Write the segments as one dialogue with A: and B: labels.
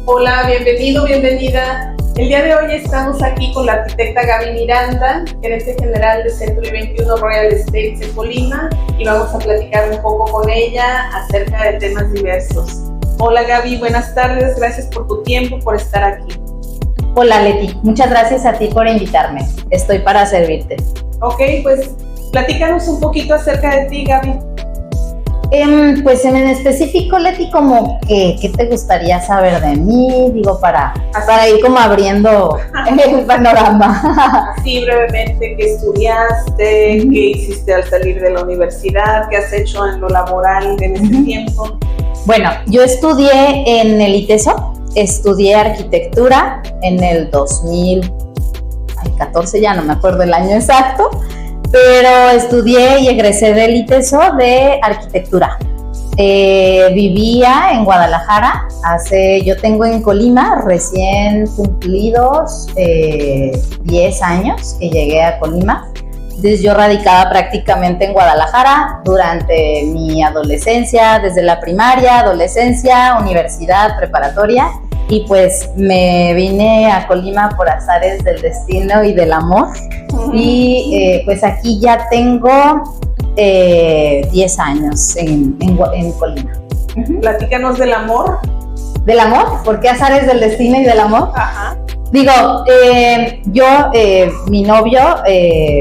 A: Hola, bienvenido, bienvenida. El día de hoy estamos aquí con la arquitecta Gaby Miranda, gerente general de Century 21 Royal Estates en Colima, y vamos a platicar un poco con ella acerca de temas diversos. Hola Gaby, buenas tardes, gracias por tu tiempo, por estar aquí.
B: Hola Leti, muchas gracias a ti por invitarme, estoy para servirte.
A: Ok, pues platícanos un poquito acerca de ti, Gaby.
B: Pues en específico, Leti, como que, ¿qué te gustaría saber de mí? Digo, para ir como abriendo el panorama.
A: Así brevemente, ¿qué estudiaste? ¿Qué hiciste al salir de la universidad? ¿Qué has hecho en lo laboral en este tiempo?
B: Bueno, yo estudié en el ITESO, estudié arquitectura en el 2014, ya no me acuerdo el año exacto, pero estudié y egresé del ITESO de arquitectura. Vivía en Guadalajara, yo tengo en Colima recién cumplidos 10 años que llegué a Colima. Entonces yo radicaba prácticamente en Guadalajara durante mi adolescencia, desde la primaria, adolescencia, universidad, preparatoria, y pues me vine a Colima por azares del destino y del amor. Y pues aquí ya tengo 10 años en Colima.
A: Platícanos del amor.
B: ¿Del amor? ¿Por qué azares del destino y del amor?
A: Ajá.
B: Digo, mi novio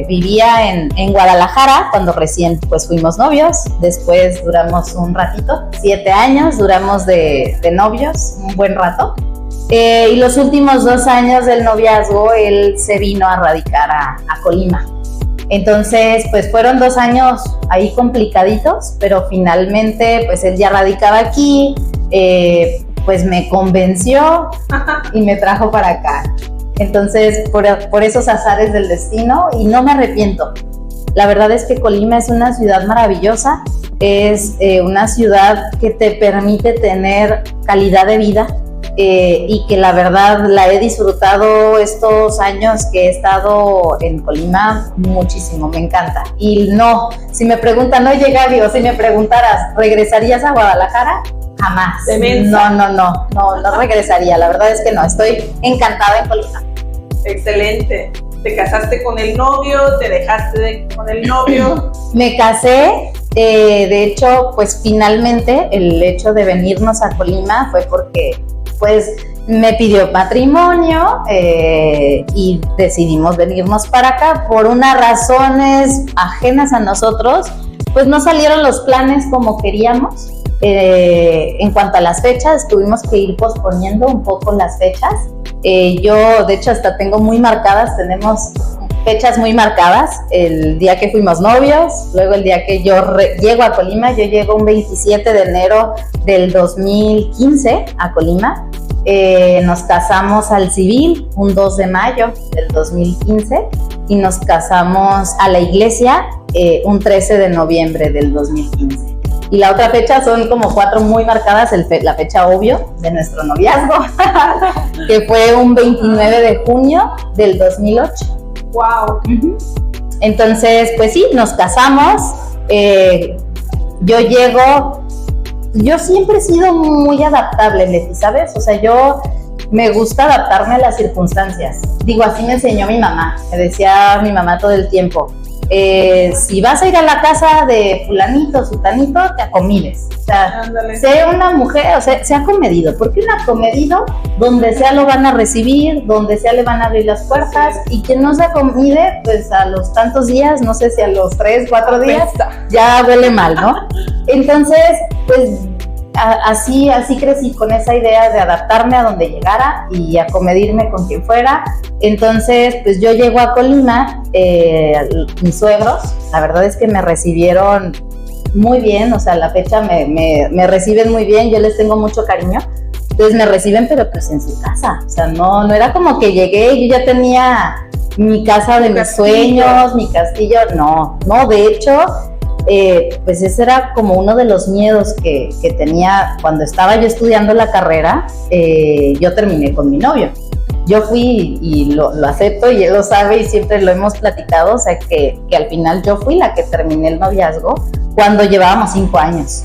B: vivía en Guadalajara cuando recién pues fuimos novios. Después duramos un ratito, 7 años duramos de novios, un buen rato. Y los últimos 2 años del noviazgo él se vino a radicar a Colima. Entonces pues fueron 2 años ahí complicaditos, pero finalmente pues él ya radicaba aquí, pues me convenció y me trajo para acá. Entonces por esos azares del destino, y no me arrepiento. La verdad es que Colima es una ciudad maravillosa, es una ciudad que te permite tener calidad de vida, y que la verdad la he disfrutado estos años que he estado en Colima muchísimo, me encanta. Y no, si me preguntan, oye Gaby, o si me preguntaras, ¿regresarías a Guadalajara? Jamás. No regresaría, la verdad es que no, estoy encantada en Colima.
A: Excelente. ¿Te casaste con el novio? ¿Te dejaste con el novio?
B: Me casé, de hecho, pues finalmente el hecho de venirnos a Colima fue porque pues me pidió matrimonio y decidimos venirnos para acá por unas razones ajenas a nosotros, pues no salieron los planes como queríamos. En cuanto a las fechas, tuvimos que ir posponiendo un poco las fechas. Yo, de hecho, hasta tengo muy marcadas, tenemos fechas muy marcadas, el día que fuimos novios, luego el día que yo llego a Colima. Yo llego un 27 de enero del 2015 a Colima. Nos casamos al civil un 2 de mayo del 2015 y nos casamos a la iglesia un 13 de noviembre del 2015. Y la otra fecha son como 4 muy marcadas, la fecha obvio de nuestro noviazgo, que fue un 29 de junio del 2008.
A: ¡Wow!
B: Entonces, pues sí, nos casamos. Yo siempre he sido muy adaptable, Leti, ¿sabes? O sea, yo me gusta adaptarme a las circunstancias. Digo, así me enseñó mi mamá. Me decía mi mamá todo el tiempo, si vas a ir a la casa de fulanito, sutanito, te acomides. O sea, sé una mujer, o sea, sea comedido, porque un acomedido, donde sea lo van a recibir, donde sea le van a abrir las puertas, y quien no se acomide, pues a los tantos días, no sé si a los 3, 4 días, ya huele mal, ¿no? Entonces, pues así crecí con esa idea de adaptarme a donde llegara y acomedirme con quien fuera. Entonces, pues yo llego a Colima, mis suegros, la verdad es que me recibieron muy bien, o sea, a la fecha me reciben muy bien, yo les tengo mucho cariño. Entonces me reciben, pero pues en su casa, o sea, no era como que llegué y yo ya tenía mi casa de mis sueños, mi castillo, no, de hecho, pues ese era como uno de los miedos que tenía cuando estaba yo estudiando la carrera. Yo terminé con mi novio. Yo fui, y lo acepto, y él lo sabe y siempre lo hemos platicado, o sea que al final yo fui la que terminé el noviazgo cuando llevábamos 5 años.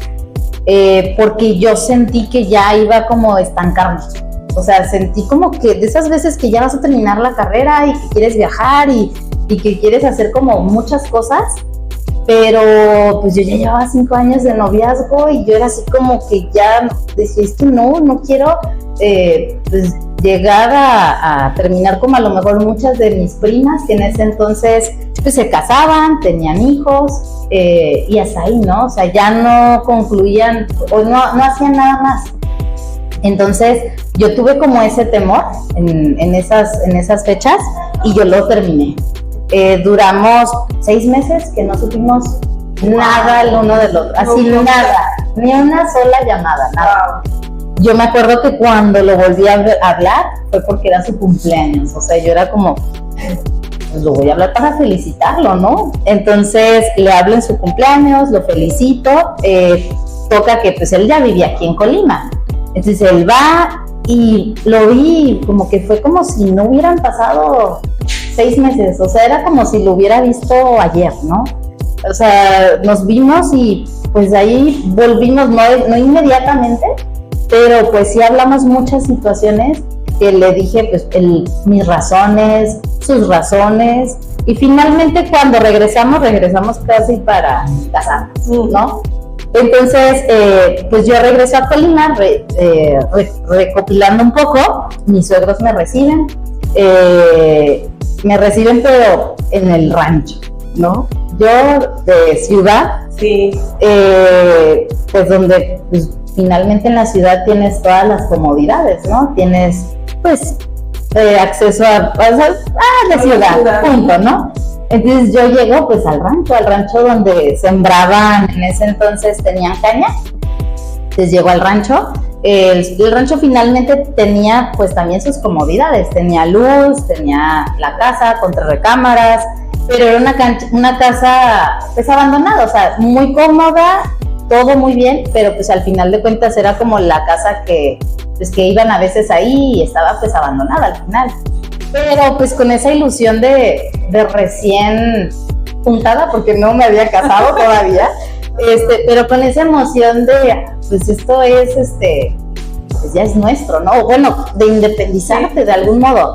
B: Porque yo sentí que ya iba como a estancarnos. O sea, sentí como que de esas veces que ya vas a terminar la carrera y que quieres viajar y que quieres hacer como muchas cosas, pero pues yo ya llevaba 5 años de noviazgo y yo era así como que ya decía, es que no quiero pues llegar a terminar como a lo mejor muchas de mis primas que en ese entonces pues se casaban, tenían hijos y hasta ahí, ¿no? O sea, ya no concluían o no hacían nada más. Entonces yo tuve como ese temor en esas fechas y yo lo terminé. Duramos 6 meses que no supimos nada el uno del otro, así nada, ni una sola llamada, nada. Yo me acuerdo que cuando lo volví a hablar fue porque era su cumpleaños, o sea, yo era como, pues lo voy a hablar para felicitarlo, ¿no? Entonces le hablo en su cumpleaños, lo felicito, toca que pues él ya vivía aquí en Colima, entonces él va y lo vi como que fue como si no hubieran pasado 6 meses, o sea, era como si lo hubiera visto ayer, ¿no? O sea, nos vimos y pues ahí volvimos, no inmediatamente, pero pues sí hablamos muchas situaciones que le dije pues mis razones, sus razones, y finalmente cuando regresamos casi para casarnos, ¿no? Entonces, pues yo regreso a Colima recopilando un poco, mis suegros me reciben pero en el rancho, ¿no? Yo de ciudad,
A: sí.
B: Pues donde pues, finalmente en la ciudad tienes todas las comodidades, ¿no? Tienes pues acceso a la ciudad, punto, ¿no? Entonces yo llego pues al rancho donde sembraban, en ese entonces tenían caña, entonces llego al rancho. El rancho finalmente tenía pues también sus comodidades, tenía luz, tenía la casa con 3 recámaras, pero era una casa pues abandonada, o sea, muy cómoda, todo muy bien, pero pues al final de cuentas era como la casa que iban a veces ahí y estaba pues abandonada al final. Pero pues con esa ilusión de recién juntada, porque no me había casado todavía, pero con esa emoción de pues esto es pues ya es nuestro, ¿no? Bueno, de independizarte de algún modo.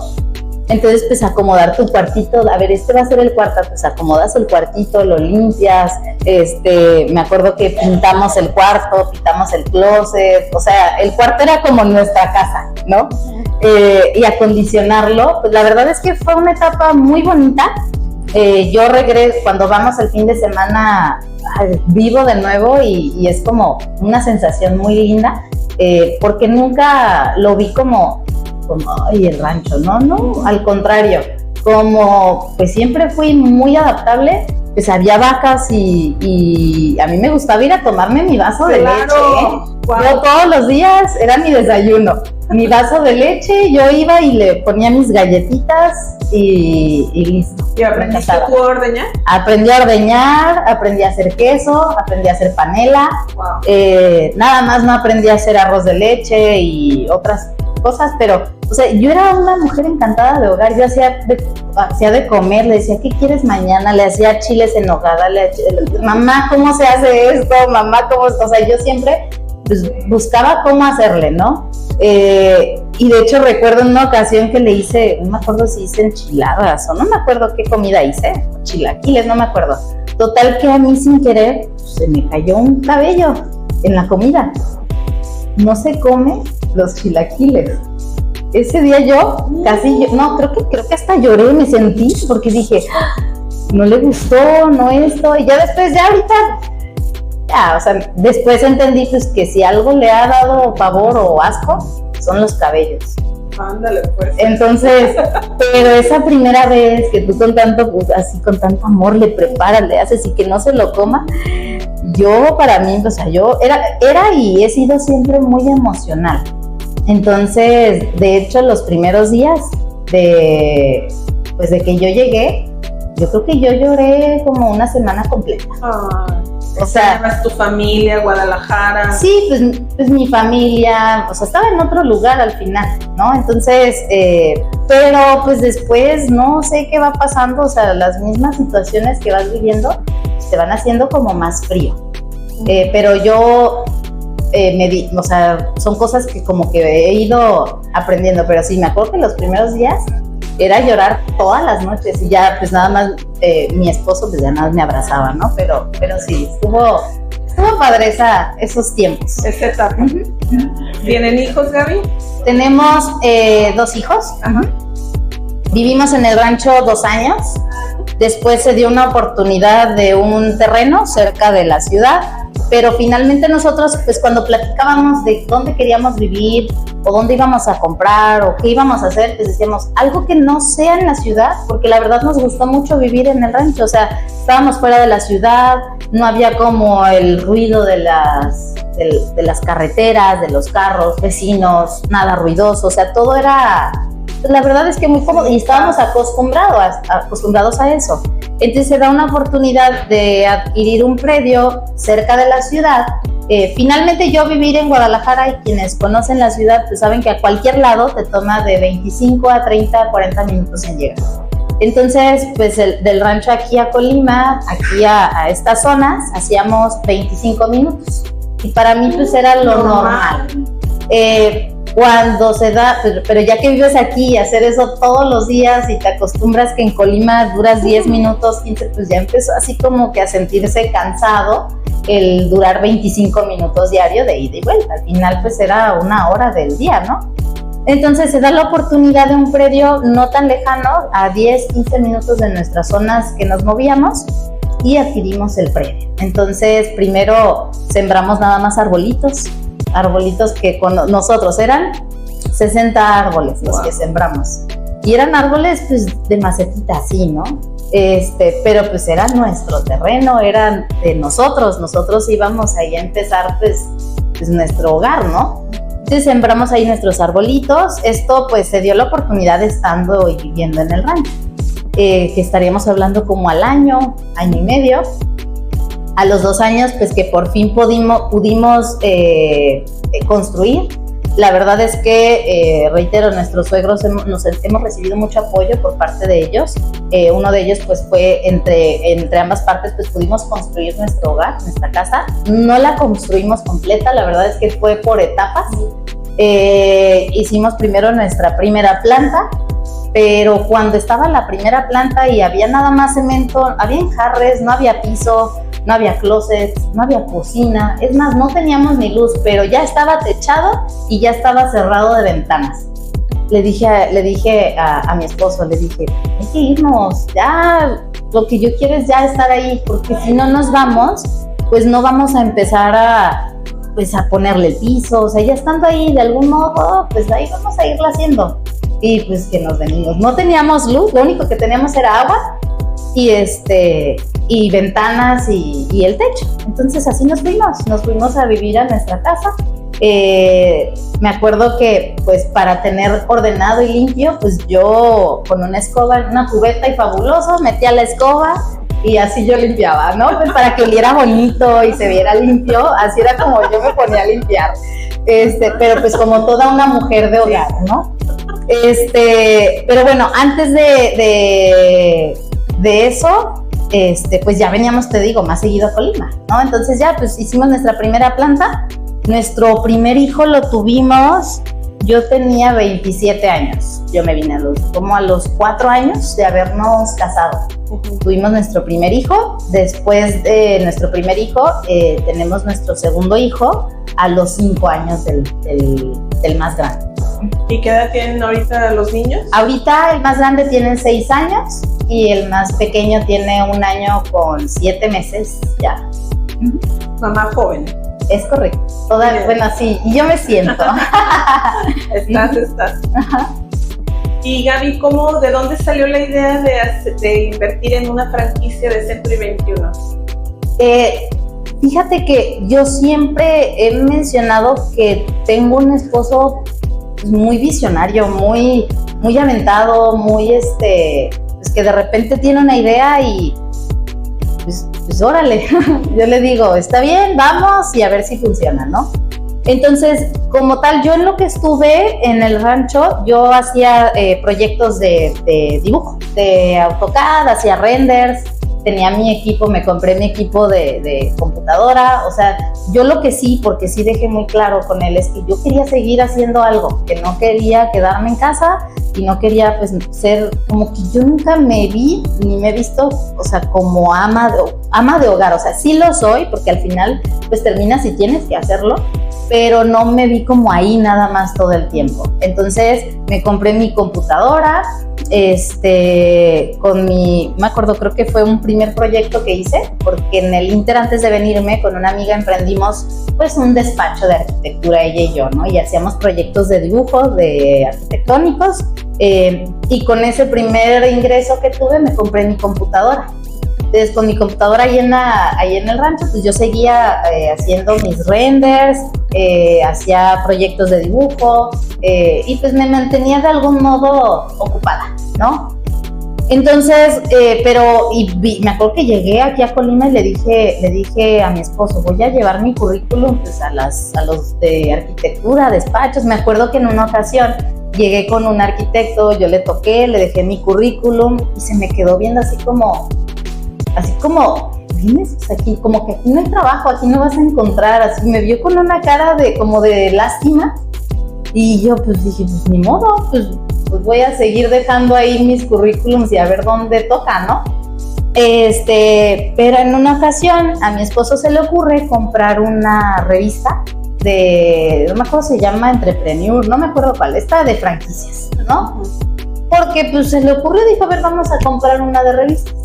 B: Entonces, pues acomodar tu cuartito, a ver, va a ser el cuarto, pues acomodas el cuartito, lo limpias, me acuerdo que pintamos el cuarto, pintamos el closet, o sea, el cuarto era como nuestra casa, ¿no? Y acondicionarlo, pues la verdad es que fue una etapa muy bonita. Yo regreso, cuando vamos el fin de semana, vivo de nuevo y es como una sensación muy linda, porque nunca lo vi como ay, el rancho, no, al contrario, como pues siempre fui muy adaptable, pues había vacas y a mí me gustaba ir a tomarme mi vaso de leche, Wow. Yo todos los días era mi desayuno, mi vaso de leche, yo iba y le ponía mis galletitas y listo.
A: ¿Y aprendiste tú a ordeñar?
B: Aprendí a ordeñar, aprendí a hacer queso, aprendí a hacer panela, wow. Nada más no aprendí a hacer arroz de leche y otras cosas, pero, o sea, yo era una mujer encantada de hogar, yo hacía de comer, le decía, ¿qué quieres mañana? Le hacía chiles en nogada, mamá, ¿cómo se hace esto? Mamá, ¿cómo? O sea, yo siempre pues, buscaba cómo hacerle, ¿no? Y de hecho recuerdo una ocasión que le hice, no me acuerdo si hice enchiladas o no me acuerdo qué comida hice, chilaquiles, no me acuerdo. Total que a mí sin querer se me cayó un cabello en la comida. No se come los chilaquiles. Ese día yo casi, creo que hasta lloré, me sentí, porque dije, no le gustó, no esto, y ya después, o sea, después entendí pues que si algo le ha dado pavor o asco, son los cabellos.
A: Ándale, pues.
B: Entonces, pero esa primera vez que tú con tanto, pues, así con tanto amor le preparas, le haces y que no se lo coma, yo para mí, o sea, yo era y he sido siempre muy emocional. Entonces, de hecho, los primeros días de que yo llegué, yo creo que yo lloré como una semana completa.
A: O sea, tu familia, Guadalajara.
B: Sí, pues mi familia, o sea, estaba en otro lugar al final, ¿no? Entonces, pero pues después no sé qué va pasando, o sea, las mismas situaciones que vas viviendo te van haciendo como más frío. Pero yo o sea, son cosas que como que he ido aprendiendo, pero sí, me acuerdo que los primeros días era llorar todas las noches y ya pues nada más mi esposo pues ya nada más me abrazaba, ¿no? Pero sí, estuvo padre esos tiempos.
A: Esa etapa. ¿Tienen hijos, Gaby?
B: Tenemos 2 hijos.
A: Ajá.
B: Vivimos en el rancho 2 años. Después se dio una oportunidad de un terreno cerca de la ciudad, pero finalmente nosotros, pues cuando platicábamos de dónde queríamos vivir o dónde íbamos a comprar o qué íbamos a hacer, pues decíamos algo que no sea en la ciudad, porque la verdad nos gustó mucho vivir en el rancho, o sea, estábamos fuera de la ciudad, no había como el ruido de las carreteras, de los carros, vecinos, nada ruidoso, o sea, todo era... La verdad es que muy cómodo y estábamos acostumbrados a eso. Entonces se da una oportunidad de adquirir un predio cerca de la ciudad. Finalmente yo vivir en Guadalajara y quienes conocen la ciudad pues saben que a cualquier lado te toma de 25 a 30, 40 minutos en llegar. Entonces pues del rancho aquí a Colima, aquí a estas zonas, hacíamos 25 minutos. Y para mí pues era lo normal. Cuando se da, pero ya que vives aquí y hacer eso todos los días y te acostumbras que en Colima duras 10 minutos, 15, pues ya empezó así como que a sentirse cansado el durar 25 minutos diario de ida y vuelta. Al final pues era 1 hora del día, ¿no? Entonces se da la oportunidad de un predio no tan lejano, a 10, 15 minutos de nuestras zonas que nos movíamos, y adquirimos el predio. Entonces primero sembramos nada más arbolitos que con nosotros eran 60 árboles los que sembramos. Y eran árboles pues de macetita así, ¿no? Pero pues era nuestro terreno, eran de nosotros íbamos ahí a empezar pues nuestro hogar, ¿no? Entonces sembramos ahí nuestros arbolitos. Esto pues se dio la oportunidad estando y viviendo en el rancho, que estaríamos hablando como al año y medio. A los 2 años, pues que por fin pudimos construir. La verdad es que, reitero, nuestros suegros hemos recibido mucho apoyo por parte de ellos. Uno de ellos, pues fue entre ambas partes, pues pudimos construir nuestro hogar, nuestra casa. No la construimos completa, la verdad es que fue por etapas. Hicimos primero nuestra primera planta, pero cuando estaba la primera planta y había nada más cemento, había enjarres, no había piso, no había closet, no había cocina, es más, no teníamos ni luz, pero ya estaba techado y ya estaba cerrado de ventanas. Le dije a mi esposo, le dije, hay que irnos, ya, lo que yo quiero es ya estar ahí, porque si no nos vamos, pues no vamos a empezar a ponerle el piso, o sea, ya estando ahí de algún modo, pues ahí vamos a irlo haciendo. Y pues que nos venimos, no teníamos luz, lo único que teníamos era agua y ventanas y el techo. Entonces así nos fuimos a vivir a nuestra casa. Me acuerdo que pues para tener ordenado y limpio, pues yo con una escoba, una cubeta y fabuloso, metía la escoba y así yo limpiaba, ¿no? Pues para que oliera bonito y se viera limpio, así era como yo me ponía a limpiar. Pero pues como toda una mujer de hogar, ¿no? Pero bueno, antes de eso, pues ya veníamos, te digo, más seguido a Colima, ¿no? Entonces ya pues hicimos nuestra primera planta. Nuestro primer hijo lo tuvimos, yo tenía 27 años. Yo me vine como a los 4 años de habernos casado. Tuvimos nuestro primer hijo. Después de nuestro primer hijo, tenemos nuestro segundo hijo a los 5 años del más grande.
A: ¿Y qué edad tienen ahorita los niños?
B: Ahorita el más grande tiene 6 años y el más pequeño tiene 1 año con 7 meses ya.
A: Mamá joven.
B: Es correcto. Bueno, sí, y yo me siento.
A: Estás. Ajá. Y Gaby, ¿de dónde salió la idea de invertir en una franquicia de Century 21?
B: Fíjate que yo siempre he mencionado que tengo un esposo muy visionario, muy aventado, muy pues que de repente tiene una idea y pues órale, yo le digo, está bien, vamos y a ver si funciona, ¿no? Entonces, como tal, yo en lo que estuve en el rancho, yo hacía proyectos de dibujo, de AutoCAD, hacía renders, tenía mi equipo, me compré mi equipo de computadora, o sea, yo lo que sí, porque sí dejé muy claro con él, es que yo quería seguir haciendo algo, que no quería quedarme en casa y no quería pues ser, como que yo nunca me vi ni me he visto, o sea, como ama de hogar, o sea, sí lo soy, porque al final pues terminas y tienes que hacerlo, pero no me vi como ahí nada más todo el tiempo. Entonces me compré mi computadora, me acuerdo, creo que fue un primer proyecto que hice, porque en el Inter, antes de venirme, con una amiga emprendimos pues un despacho de arquitectura, ella y yo, ¿no? Y hacíamos proyectos de dibujos, de arquitectónicos, y con ese primer ingreso que tuve me compré mi computadora. Entonces, con mi computadora ahí en el rancho, pues yo seguía haciendo mis renders, hacía proyectos de dibujo, y pues me mantenía de algún modo ocupada, ¿no? Entonces, me acuerdo que llegué aquí a Colima y le dije a mi esposo, voy a llevar mi currículum pues, a los de arquitectura, despachos. Me acuerdo que en una ocasión llegué con un arquitecto, yo le toqué, le dejé mi currículum y se me quedó viendo así como, ¿vienes aquí? Como que aquí no hay trabajo, aquí no vas a encontrar, así me vio con una cara como de lástima, y yo pues dije, pues ni modo, pues voy a seguir dejando ahí mis currículums y a ver dónde toca, ¿no? Pero en una ocasión a mi esposo se le ocurre comprar una revista no me acuerdo, se llama Entrepreneur, no me acuerdo cuál, esta de franquicias, ¿no? Porque pues se le ocurrió, dijo, a ver, vamos a comprar una de revistas.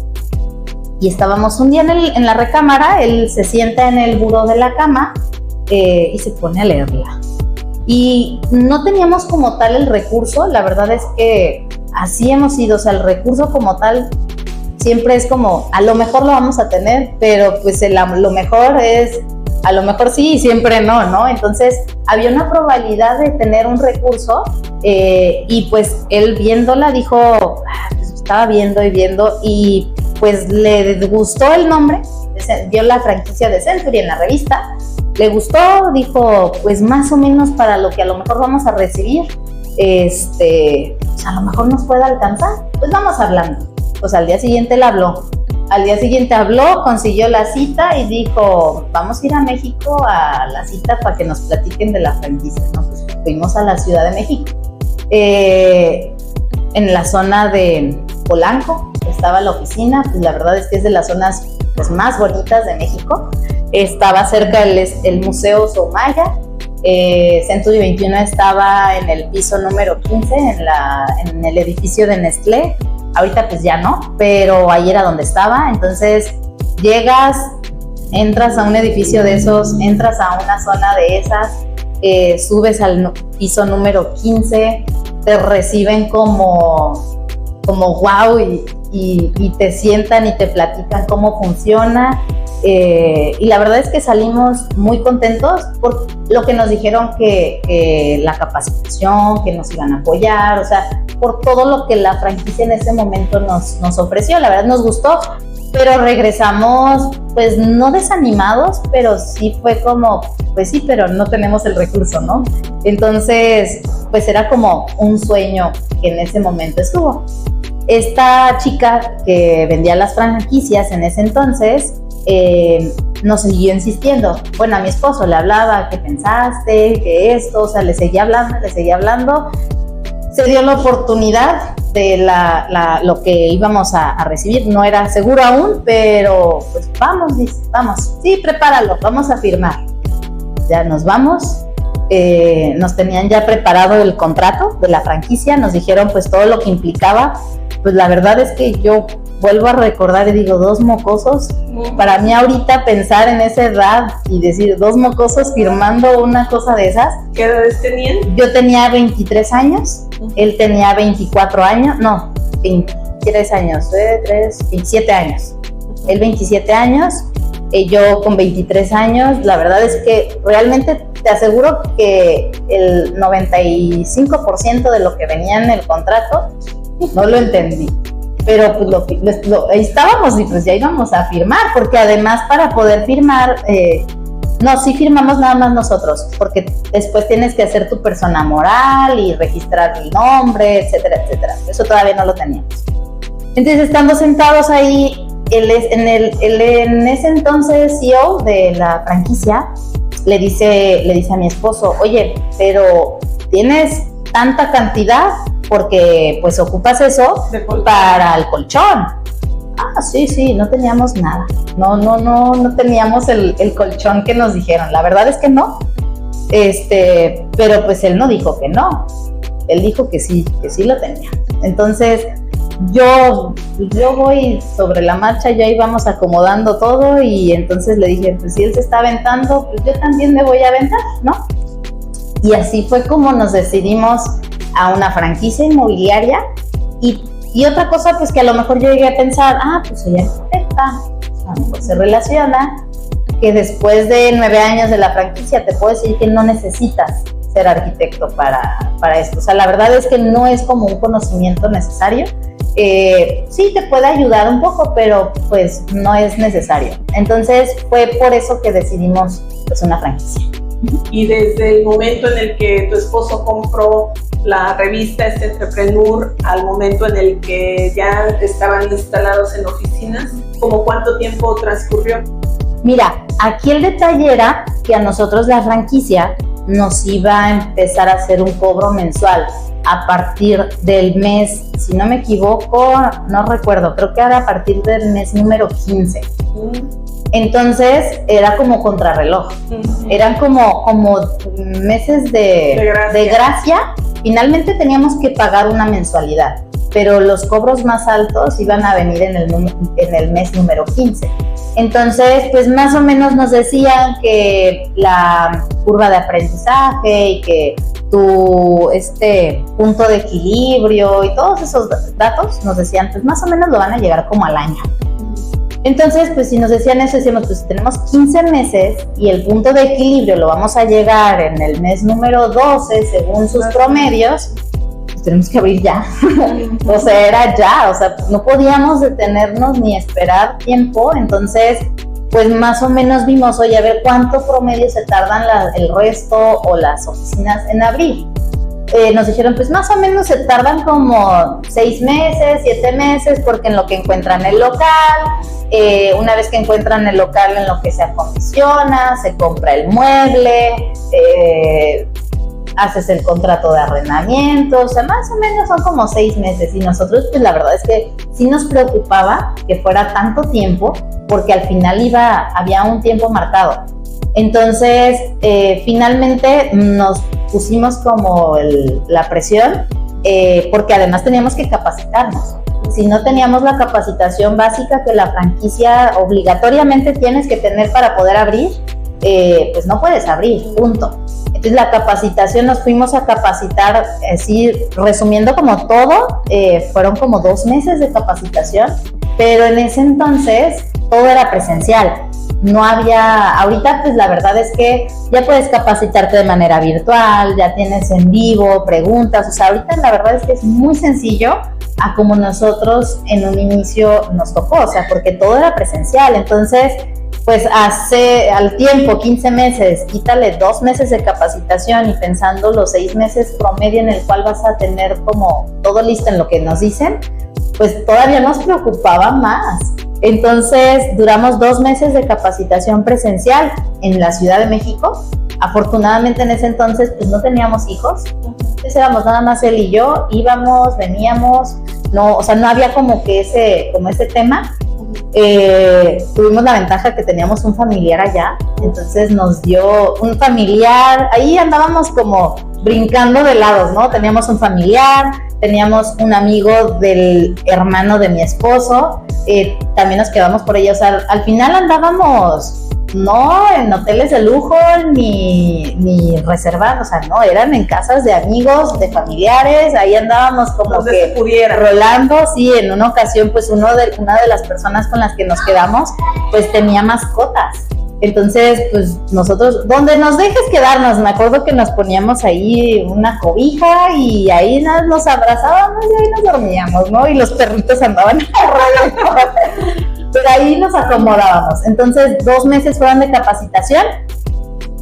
B: Y estábamos un día en la recámara, él se sienta en el buró de la cama y se pone a leerla. Y no teníamos como tal el recurso, la verdad es que así hemos ido, o sea, el recurso como tal siempre es como, a lo mejor lo vamos a tener, pero pues lo mejor es, a lo mejor sí y siempre no, ¿no? Entonces había una probabilidad de tener un recurso y pues él viéndola dijo, pues estaba viendo y pues le gustó el nombre, vio la franquicia de Century en la revista, le gustó, dijo, pues más o menos para lo que a lo mejor vamos a recibir, pues a lo mejor nos puede alcanzar, pues vamos hablando. Pues al día siguiente le habló, consiguió la cita y dijo, vamos a ir a México a la cita para que nos platiquen de la franquicia, ¿no? Pues fuimos a la Ciudad de México, en la zona de Polanco estaba la oficina, pues la verdad es que es de las zonas pues, más bonitas de México. Estaba cerca el Museo Soumaya, Century 21 estaba en el piso número 15, en el edificio de Nestlé. Ahorita pues ya no, pero ahí era donde estaba. Entonces llegas, entras a un edificio de esos, entras a una zona de esas, subes al piso número 15, te reciben como wow y te sientan y te platican cómo funciona. Y la verdad es que salimos muy contentos por lo que nos dijeron que la capacitación, que nos iban a apoyar, o sea, por todo lo que la franquicia en ese momento nos ofreció. La verdad nos gustó, pero regresamos pues no desanimados, pero sí fue como, pues sí, pero no tenemos el recurso, ¿no? Entonces pues era como un sueño que en ese momento estuvo. Esta chica que vendía las franquicias en ese entonces nos siguió insistiendo. Bueno, a mi esposo le hablaba, ¿qué pensaste? ¿Qué esto? O sea, le seguía hablando. Se dio la oportunidad de lo que íbamos a recibir. No era seguro aún, pero pues vamos. Sí, prepáralo, vamos a firmar. Ya nos vamos. Nos tenían ya preparado el contrato de la franquicia, nos dijeron pues todo lo que implicaba. Pues la verdad es que yo vuelvo a recordar y digo, 2 mocosos, para mí ahorita pensar en esa edad y decir 2 mocosos firmando una cosa de esas.
A: ¿Qué edades tenían?
B: Yo tenía 23 años, él tenía 24 años, no, 23 años, 27 años. Él 27 años, yo con 23 años. La verdad es que realmente te aseguro que el 95% de lo que venía en el contrato no lo entendí, pero pues ahí estábamos y pues ya íbamos a firmar, porque además para poder firmar, sí firmamos nada más nosotros, porque después tienes que hacer tu persona moral y registrar el nombre, etcétera, etcétera. Eso todavía no lo teníamos. Entonces, estando sentados ahí, en ese entonces CEO de la franquicia le dice a mi esposo, oye, pero tienes tanta cantidad porque pues ocupas eso para el colchón. Ah, sí, no teníamos nada. No teníamos el colchón que nos dijeron. La verdad es que no. Pero pues él no dijo que no. Él dijo que sí lo tenía. Entonces, yo voy sobre la marcha, ya íbamos acomodando todo y entonces le dije, pues si él se está aventando, pues yo también me voy a aventar, ¿no? Y así fue como nos decidimos a una franquicia inmobiliaria y otra cosa pues que a lo mejor yo llegué a pensar, pues soy arquitecta, a lo mejor se relaciona, que después de 9 años de la franquicia te puedo decir que no necesitas ser arquitecto para esto, o sea, la verdad es que no es como un conocimiento necesario. Sí te puede ayudar un poco, pero pues no es necesario. Entonces fue por eso que decidimos pues una franquicia.
A: Y desde el momento en el que tu esposo compró la revista Entrepreneur al momento en el que ya estaban instalados en oficinas, ¿cómo cuánto tiempo transcurrió?
B: Mira, aquí el detalle era que a nosotros la franquicia nos iba a empezar a hacer un cobro mensual a partir del mes, si no me equivoco, no recuerdo, creo que era a partir del mes número 15. Entonces era como contrarreloj, eran como meses de gracia. Finalmente teníamos que pagar una mensualidad, pero los cobros más altos iban a venir en el mes número 15. Entonces, pues más o menos nos decían que la curva de aprendizaje y que tu punto de equilibrio y todos esos datos nos decían, pues más o menos lo van a llegar como al año. Entonces, pues si nos decían eso, decíamos, pues si tenemos 15 meses y el punto de equilibrio lo vamos a llegar en el mes número 12 según sus promedios, pues tenemos que abrir ya. O sea, era ya, o sea, no podíamos detenernos ni esperar tiempo. Entonces, pues más o menos vimos, oye, a ver cuánto promedio se tardan el resto o las oficinas en abrir. Nos dijeron, pues más o menos se tardan como 6 meses, 7 meses, porque en lo que encuentran el local, una vez que encuentran el local en lo que se acondiciona, se compra el mueble, haces el contrato de arrendamiento, o sea, más o menos son como 6 meses. Y nosotros, pues la verdad es que sí nos preocupaba que fuera tanto tiempo, porque al final había un tiempo marcado. Entonces, finalmente nos pusimos como la presión, porque además teníamos que capacitarnos. Si no teníamos la capacitación básica que la franquicia obligatoriamente tienes que tener para poder abrir, pues no puedes abrir, punto. Entonces la capacitación, nos fuimos a capacitar, así resumiendo como todo, fueron como 2 meses de capacitación, pero en ese entonces todo era presencial. No había, ahorita pues la verdad es que ya puedes capacitarte de manera virtual, ya tienes en vivo preguntas, o sea, ahorita la verdad es que es muy sencillo a como nosotros en un inicio nos tocó, o sea, porque todo era presencial. Entonces, pues al tiempo, 15 meses, quítale 2 meses de capacitación y pensando los 6 meses promedio en el cual vas a tener como todo listo en lo que nos dicen, pues todavía nos preocupaba más. Entonces duramos 2 meses de capacitación presencial en la Ciudad de México. Afortunadamente en ese entonces pues no teníamos hijos, entonces éramos nada más él y yo, íbamos, veníamos, no, o sea, no había como ese tema. Tuvimos la ventaja que teníamos un familiar allá, entonces nos dio un familiar, ahí andábamos como brincando de lados, ¿no? Teníamos un familiar, teníamos un amigo del hermano de mi esposo, también nos quedamos por ahí, o sea, al final andábamos no en hoteles de lujo ni reservados, o sea, no, eran en casas de amigos, de familiares, ahí andábamos como que rolando. Sí, en una ocasión pues una de las personas con las que nos quedamos pues tenía mascotas. Entonces, pues nosotros, donde nos dejes quedarnos, me acuerdo que nos poníamos ahí una cobija y ahí nos abrazábamos y ahí nos dormíamos, ¿no? Y los perritos andaban alrededor, pero ahí nos acomodábamos. Entonces, 2 meses fueron de capacitación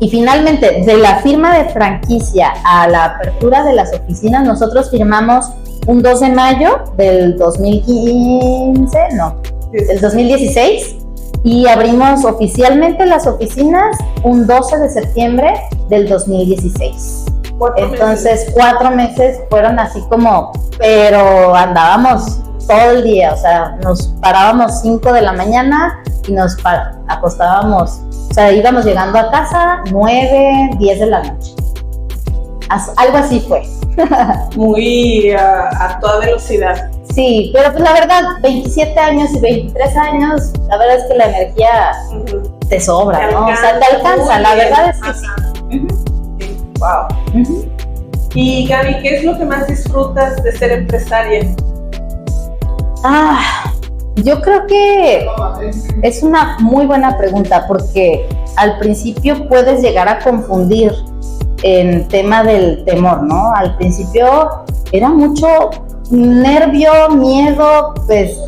B: y finalmente, de la firma de franquicia a la apertura de las oficinas, nosotros firmamos un 2 de mayo del 2015, no, el 2016, y abrimos oficialmente las oficinas un 12 de septiembre del 2016. Entonces 4 meses fueron así como, pero andábamos todo el día, o sea, nos parábamos 5 de la mañana y nos acostábamos, o sea, íbamos llegando a casa 9, 10 de la noche. Algo así fue.
A: Muy a toda velocidad.
B: Sí, pero pues la verdad, 27 años y 23 años, la verdad es que la energía te sobra, ¿no? O sea, te alcanza, la verdad es que sí.
A: Sí. Wow. Y Gaby, ¿qué es lo que más disfrutas de ser empresaria?
B: Yo creo que es una muy buena pregunta, porque al principio puedes llegar a confundir en tema del temor, ¿no? Al principio era mucho nervio, miedo, pues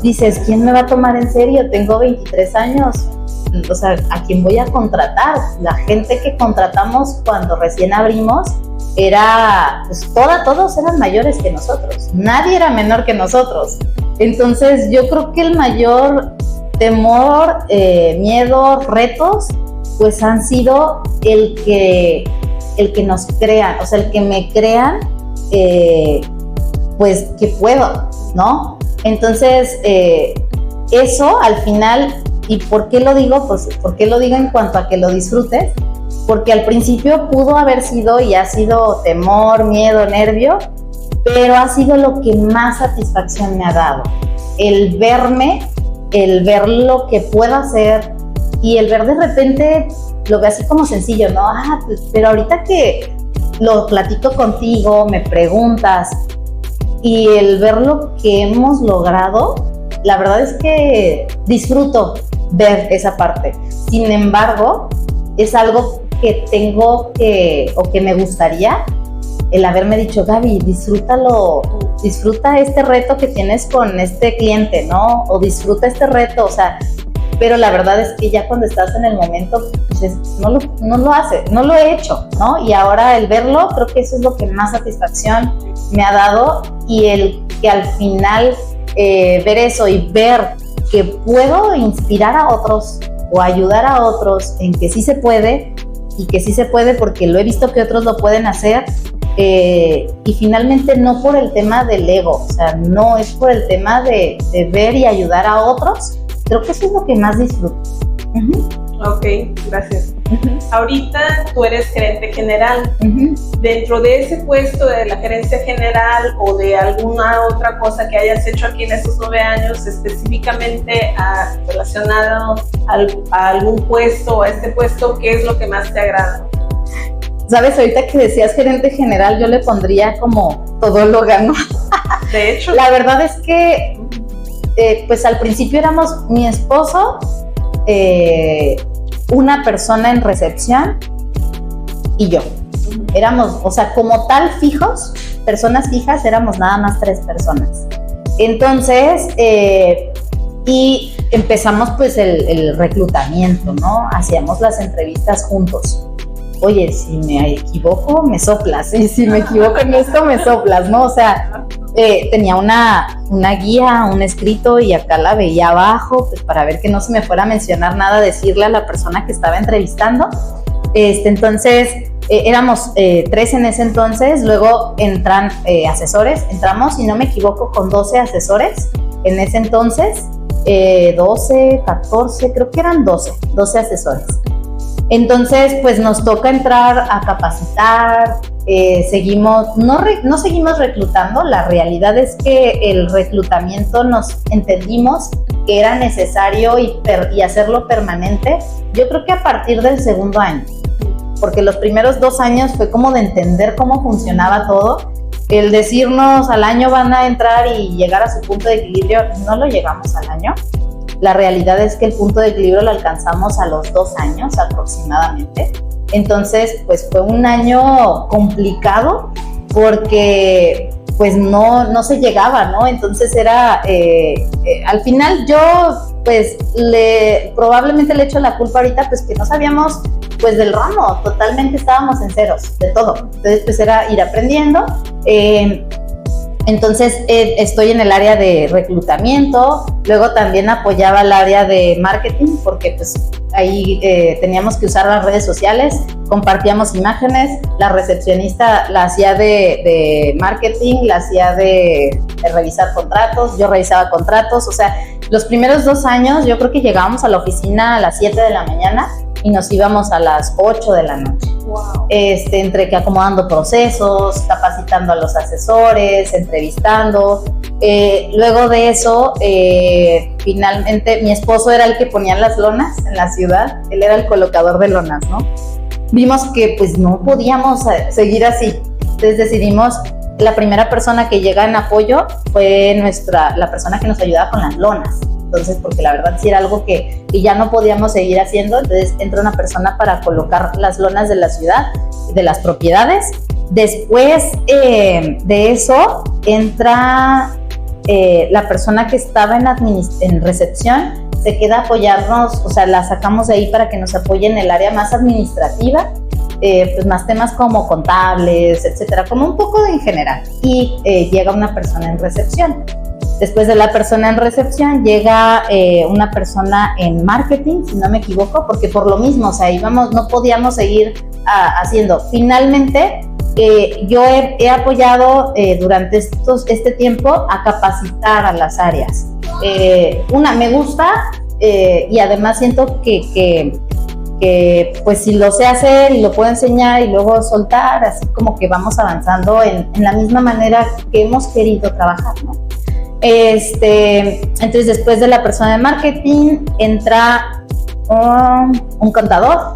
B: dices, ¿quién me va a tomar en serio? Tengo 23 años, o sea, ¿a quién voy a contratar? La gente que contratamos cuando recién abrimos era, pues todos eran mayores que nosotros, nadie era menor que nosotros. Entonces yo creo que el mayor temor, miedo, retos, pues han sido el que nos crean, o sea, el que me crean, pues que puedo, ¿no? Entonces, eso al final, ¿y por qué lo digo? Pues, ¿por qué lo digo en cuanto a que lo disfrutes? Porque al principio pudo haber sido y ha sido temor, miedo, nervio, pero ha sido lo que más satisfacción me ha dado. El verme, el ver lo que puedo hacer y el ver de repente, lo veo así como sencillo, ¿no? Pues, pero ahorita que lo platico contigo, me preguntas, y el ver lo que hemos logrado, la verdad es que disfruto ver esa parte. Sin embargo, es algo que tengo que, o que me gustaría, el haberme dicho, Gaby, disfrútalo, disfruta este reto que tienes con este cliente, ¿no? O disfruta este reto, o sea, pero la verdad es que ya cuando estás en el momento, pues no lo hace, no lo he hecho, ¿no? Y ahora el verlo, creo que eso es lo que más satisfacción me ha dado, y el que al final ver eso y ver que puedo inspirar a otros o ayudar a otros en que sí se puede, y que sí se puede porque lo he visto que otros lo pueden hacer, y finalmente no por el tema del ego, o sea, no es por el tema de ver y ayudar a otros. Creo que eso es lo que más disfruto.
A: Ok, gracias. Ahorita tú eres gerente general. Dentro de ese puesto de la gerencia general o de alguna otra cosa que hayas hecho aquí en estos 9 años, específicamente relacionado a algún puesto o a este puesto, ¿qué es lo que más te agrada?
B: Sabes, ahorita que decías gerente general, yo le pondría como todóloga, ¿no?
A: De hecho.
B: La verdad es que pues al principio éramos mi esposo, una persona en recepción y yo. Éramos, o sea, como tal fijos, personas fijas, éramos nada más 3 personas. Entonces, y empezamos pues el reclutamiento, ¿no? Hacíamos las entrevistas juntos. Oye, si me equivoco, me soplas, y si me equivoco en esto, me soplas, ¿no? O sea, tenía una guía, un escrito, y acá la veía abajo, pues para ver que no se me fuera a mencionar nada, decirle a la persona que estaba entrevistando. Entonces, éramos 3 en ese entonces, luego entran asesores, entramos, si no me equivoco, con 12 asesores en ese entonces, 12, 14, creo que eran 12 asesores. Entonces, pues nos toca entrar a capacitar, no seguimos reclutando. La realidad es que el reclutamiento nos entendimos que era necesario y hacerlo permanente, yo creo que a partir del segundo año, porque los primeros 2 años fue como de entender cómo funcionaba todo. El decirnos al año van a entrar y llegar a su punto de equilibrio, no lo llegamos al año. La realidad es que el punto de equilibrio lo alcanzamos a los 2 años aproximadamente. Entonces, pues fue un año complicado porque pues no se llegaba, ¿no? Entonces era, al final yo pues probablemente le echo la culpa ahorita, pues que no sabíamos pues del ramo, totalmente estábamos en ceros, de todo. Entonces pues era ir aprendiendo. Entonces estoy en el área de reclutamiento, luego también apoyaba el área de marketing porque pues ahí teníamos que usar las redes sociales, compartíamos imágenes, la recepcionista la hacía de marketing, la hacía de revisar contratos, yo revisaba contratos, o sea, los primeros 2 años yo creo que llegábamos a la oficina a las 7 de la mañana y nos íbamos a las 8 de la noche.
A: Wow.
B: Entre que acomodando procesos, capacitando a los asesores, entrevistando. Luego de eso, finalmente mi esposo era el que ponía las lonas en la ciudad, él era el colocador de lonas, ¿no? Vimos que pues no podíamos seguir así, entonces decidimos, la primera persona que llega en apoyo fue la persona que nos ayudaba con las lonas. Entonces, porque la verdad sí era algo que ya no podíamos seguir haciendo, entonces entra una persona para colocar las lonas de la ciudad, de las propiedades. Después de eso entra la persona que estaba en recepción, se queda a apoyarnos, o sea, la sacamos de ahí para que nos apoye en el área más administrativa, pues más temas como contables, etcétera, como un poco en general. Y llega una persona en recepción. Después de la persona en recepción llega una persona en marketing, si no me equivoco, porque por lo mismo, o sea, no podíamos seguir haciendo. Finalmente, yo he apoyado durante este tiempo a capacitar a las áreas. Me gusta y además siento que pues si lo sé hacer y lo puedo enseñar y luego soltar, así como que vamos avanzando en la misma manera que hemos querido trabajar, ¿no? Entonces después de la persona de marketing entra un contador,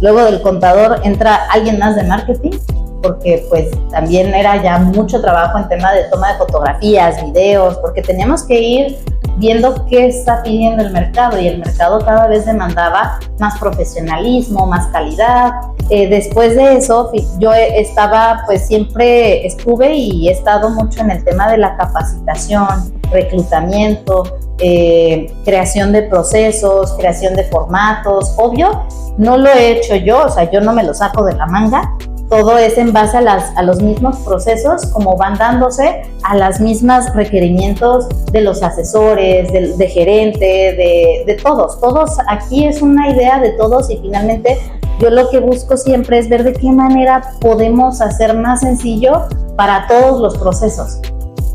B: luego del contador entra alguien más de marketing, porque pues también era ya mucho trabajo en tema de toma de fotografías, videos, porque teníamos que ir viendo qué está pidiendo el mercado, y el mercado cada vez demandaba más profesionalismo, más calidad. Después de eso, yo siempre estuve y he estado mucho en el tema de la capacitación, reclutamiento, creación de procesos, creación de formatos. Obvio, no lo he hecho yo, o sea, yo no me lo saco de la manga. Todo es en base a los mismos procesos, como van dándose a las mismas requerimientos de los asesores, de gerente, de todos. Todos, aquí es una idea de todos, y finalmente yo lo que busco siempre es ver de qué manera podemos hacer más sencillo para todos los procesos.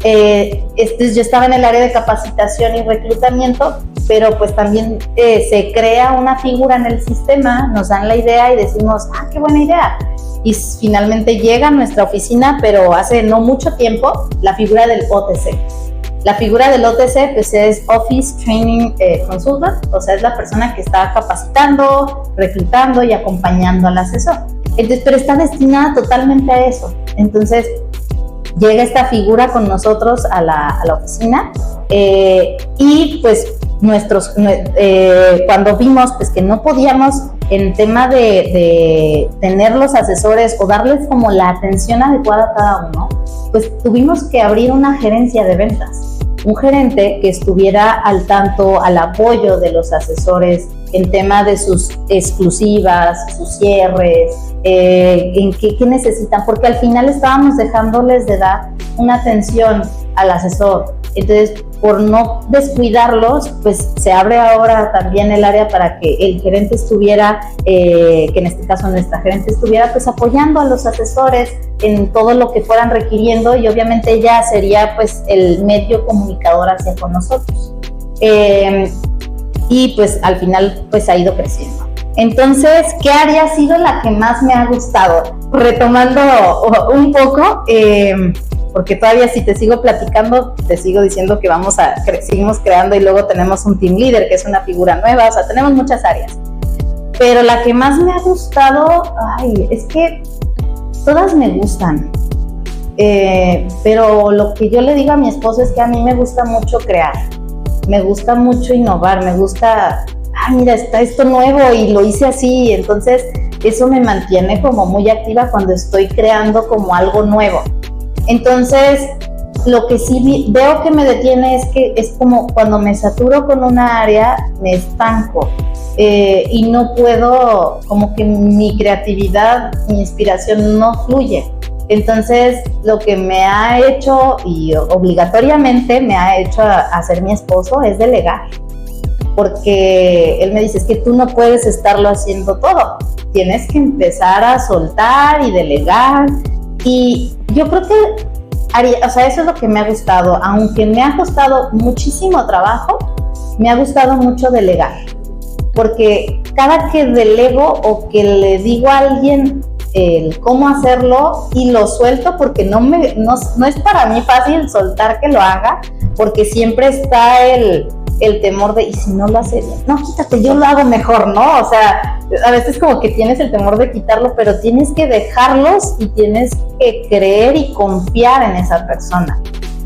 B: Yo estaba en el área de capacitación y reclutamiento, pero pues también se crea una figura en el sistema, nos dan la idea y decimos, qué buena idea. Y finalmente llega a nuestra oficina, pero hace no mucho tiempo, la figura del OTC. La figura del OTC pues es Office Training Consultant, o sea, es la persona que está capacitando, reclutando y acompañando al asesor. Entonces, pero está destinada totalmente a eso. Entonces, llega esta figura con nosotros a la oficina y pues cuando vimos pues que no podíamos en tema de tener los asesores o darles como la atención adecuada a cada uno, pues tuvimos que abrir una gerencia de ventas, un gerente que estuviera al tanto, al apoyo de los asesores en tema de sus exclusivas, sus cierres, en qué necesitan, porque al final estábamos dejándoles de dar una atención al asesor. Entonces, por no descuidarlos, pues se abre ahora también el área para que el gerente estuviera, que en este caso nuestra gerente estuviera pues apoyando a los asesores en todo lo que fueran requiriendo, y obviamente ella sería pues el medio comunicador hacia con nosotros. Y pues al final pues ha ido creciendo. Entonces, ¿qué área ha sido la que más me ha gustado? Retomando un poco, porque todavía si te sigo platicando, te sigo diciendo que seguimos creando, y luego tenemos un team leader, que es una figura nueva, o sea, tenemos muchas áreas. Pero la que más me ha gustado, es que todas me gustan. Pero lo que yo le digo a mi esposo es que a mí me gusta mucho crear, me gusta mucho innovar, me gusta, mira, está esto nuevo y lo hice así. Entonces eso me mantiene como muy activa cuando estoy creando como algo nuevo. Entonces, lo que sí veo que me detiene es que es como cuando me saturo con una área, me estanco y no puedo, como que mi creatividad, mi inspiración no fluye. Entonces, lo que me ha hecho, y obligatoriamente me ha hecho hacer mi esposo, es delegar. Porque él me dice, es que tú no puedes estarlo haciendo todo. Tienes que empezar a soltar y delegar. Y yo creo que eso es lo que me ha gustado. Aunque me ha costado muchísimo trabajo, me ha gustado mucho delegar. Porque cada que delego o que le digo a alguien el cómo hacerlo y lo suelto, porque no es para mí fácil soltar que lo haga, porque siempre está el temor de, ¿y si no lo hace bien? No, quítate, yo lo hago mejor, ¿no? O sea, a veces como que tienes el temor de quitarlo, pero tienes que dejarlos y tienes que creer y confiar en esa persona.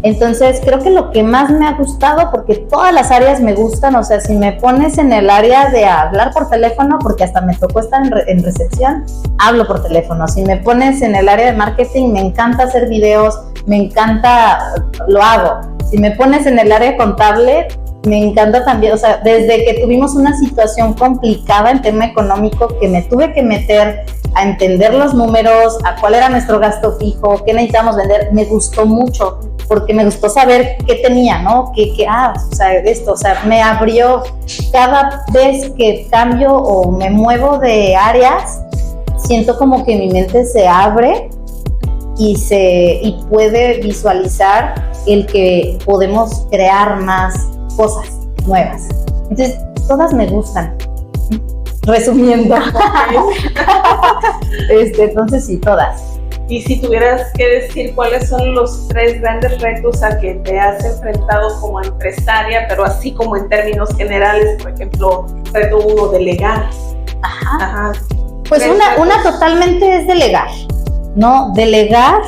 B: Entonces, creo que lo que más me ha gustado, porque todas las áreas me gustan, o sea, si me pones en el área de hablar por teléfono, porque hasta me tocó estar en recepción, hablo por teléfono. Si me pones en el área de marketing, me encanta hacer videos, me encanta, lo hago. Si me pones en el área contable, me encanta también, o sea, desde que tuvimos una situación complicada en tema económico, que me tuve que meter a entender los números, a cuál era nuestro gasto fijo, qué necesitábamos vender, me gustó mucho, porque me gustó saber qué tenía, ¿no? O sea, esto, o sea, me abrió. Cada vez que cambio o me muevo de áreas, siento como que mi mente se abre y puede visualizar el que podemos crear más cosas nuevas. Entonces, todas me gustan. Resumiendo. Entonces, sí, todas.
A: Y si tuvieras que decir cuáles son los 3 grandes retos a que te has enfrentado como empresaria, pero así como en términos generales, por ejemplo, reto 1, delegar.
B: Ajá. Pues una totalmente es delegar, ¿no? Delegar